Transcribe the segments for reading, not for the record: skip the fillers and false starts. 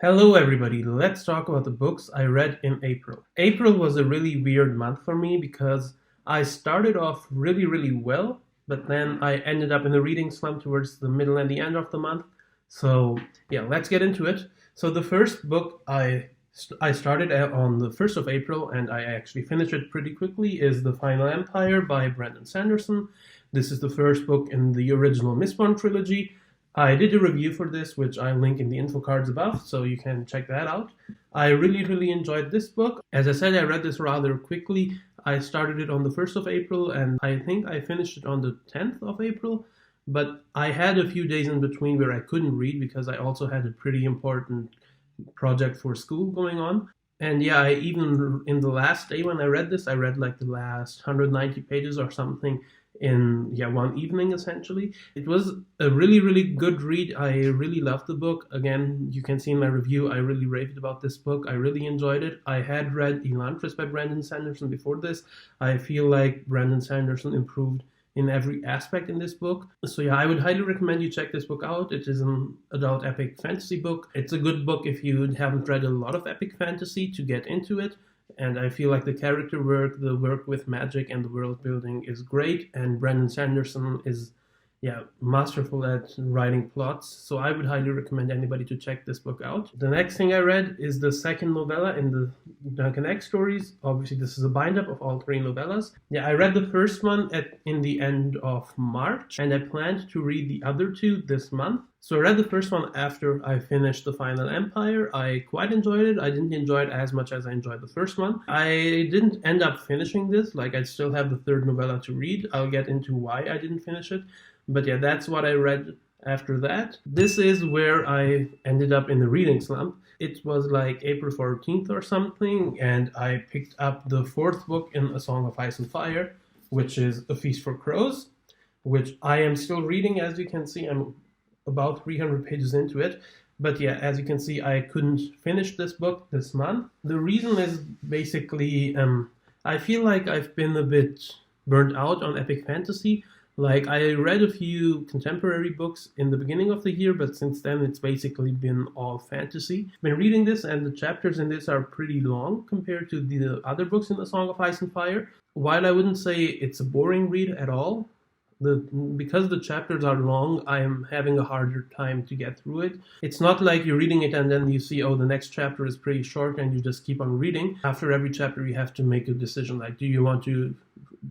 Hello, everybody. Let's talk about the books I read in April. April was a really weird month for me because I started off really, really well, but then I ended up in a reading slump towards the middle and the end of the month. So, yeah, let's get into it. So, the first book I started on the 1st of April and I actually finished it pretty quickly is The Final Empire by Brandon Sanderson. This is the first book in the original Mistborn trilogy. I did a review for this, which I'll link in the info cards above, so you can check that out. I really, really enjoyed this book. As I said, I read this rather quickly. I started it on the 1st of April, and I think I finished it on the 10th of April. But I had a few days in between where I couldn't read because I also had a pretty important project for school going on. And yeah, I even in the last day when I read this, I read like the last 190 pages or something in one evening essentially. It was a really, really good read. I really loved the book. Again, you can see in my review I really raved about this book. I really enjoyed it. I had read Elantris by Brandon Sanderson before this. I feel like Brandon Sanderson improved in every aspect in this book. So yeah, I would highly recommend you check this book out. It is an adult epic fantasy book. It's a good book if you haven't read a lot of epic fantasy to get into it. And I feel like the character work, the work with magic, and the world building is great. And Brandon Sanderson is, masterful at writing plots. So I would highly recommend anybody to check this book out. The next thing I read is the second novella in the Duncan Egg stories. Obviously, this is a bind-up of all three novellas. Yeah, I read the first one in the end of March, and I planned to read the other two this month. So I read the first one after I finished The Final Empire. I quite enjoyed it. I didn't enjoy it as much as I enjoyed the first one. I didn't end up finishing this. Like, I still have the third novella to read. I'll get into why I didn't finish it. But yeah, that's what I read after that. This is where I ended up in the reading slump. It was like April 14th or something, and I picked up the fourth book in A Song of Ice and Fire, which is A Feast for Crows, which I am still reading. As you can see, I'm about 300 pages into it. But yeah, as you can see, I couldn't finish this book this month. The reason is basically I feel like I've been a bit burnt out on epic fantasy. Like, I read a few contemporary books in the beginning of the year, but since then it's basically been all fantasy. I've been reading this, and the chapters in this are pretty long compared to the other books in The Song of Ice and Fire. While I wouldn't say it's a boring read at all, because the chapters are long, I am having a harder time to get through it. It's not like you're reading it and then you see, oh, the next chapter is pretty short, and you just keep on reading. After every chapter, you have to make a decision, like, do you want to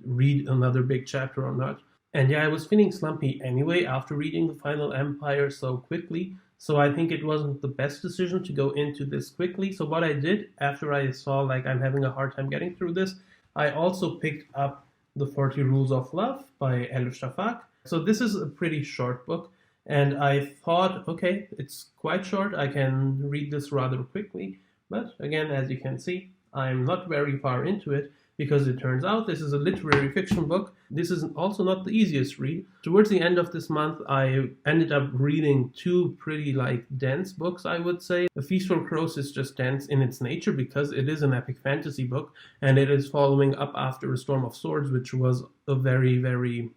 read another big chapter or not? And yeah, I was feeling slumpy anyway after reading The Final Empire so quickly, so I think it wasn't the best decision to go into this quickly. So what I did after I saw like I'm having a hard time getting through this, I also picked up The 40 Rules of Love by Elif Shafak. So this is a pretty short book, and I thought, okay, it's quite short, I can read this rather quickly. But again, as you can see, I'm not very far into it, because it turns out this is a literary fiction book. This is also not the easiest read. Towards the end of this month, I ended up reading two pretty dense books, I would say. A Feast for Crows is just dense in its nature because it is an epic fantasy book, and it is following up after A Storm of Swords, which was a very, very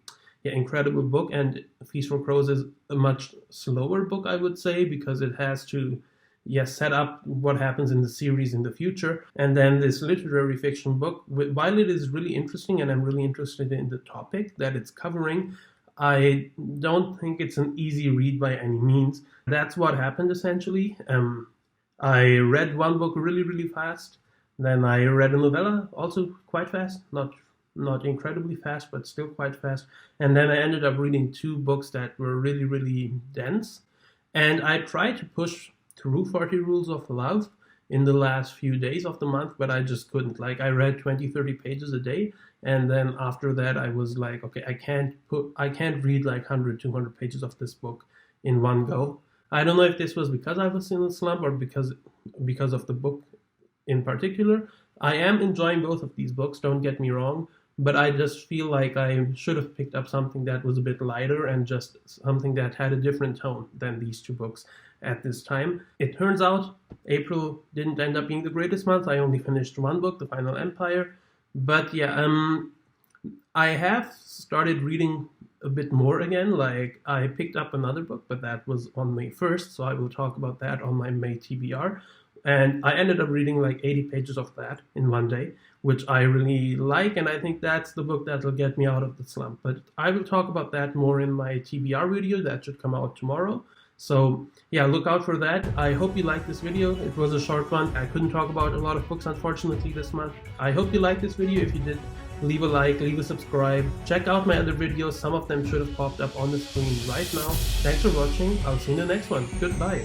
incredible book. And Feast for Crows is a much slower book, I would say, because it has to set up what happens in the series in the future. And then this literary fiction book, while it is really interesting and I'm really interested in the topic that it's covering, I don't think it's an easy read by any means. That's what happened essentially. I read one book really, really fast. Then I read a novella also quite fast, not incredibly fast, but still quite fast. And then I ended up reading two books that were really, really dense. And I tried to push through 40 Rules of Love in the last few days of the month, but I just couldn't. Like, I read 20-30 pages a day, and then after that I was like, okay, I can't read like 100-200 pages of this book in one go. I don't know if this was because I was in a slump or because of the book in particular. I am enjoying both of these books, don't get me wrong, but I just feel like I should have picked up something that was a bit lighter and just something that had a different tone than these two books at this time. It turns out April didn't end up being the greatest month. I only finished one book, The Final Empire. But yeah, I have started reading a bit more again. Like I picked up another book, but that was on May 1st, so I will talk about that on my May TBR. And I ended up reading like 80 pages of that in one day, which I really like, and I think that's the book that'll get me out of the slump. But I will talk about that more in my TBR video that should come out tomorrow. So yeah, look out for that. I hope you liked this video. It was a short one. I couldn't talk about a lot of books, unfortunately, this month. I hope you liked this video. If you did, leave a like, leave a subscribe. Check out my other videos. Some of them should have popped up on the screen right now. Thanks for watching. I'll see you in the next one. Goodbye.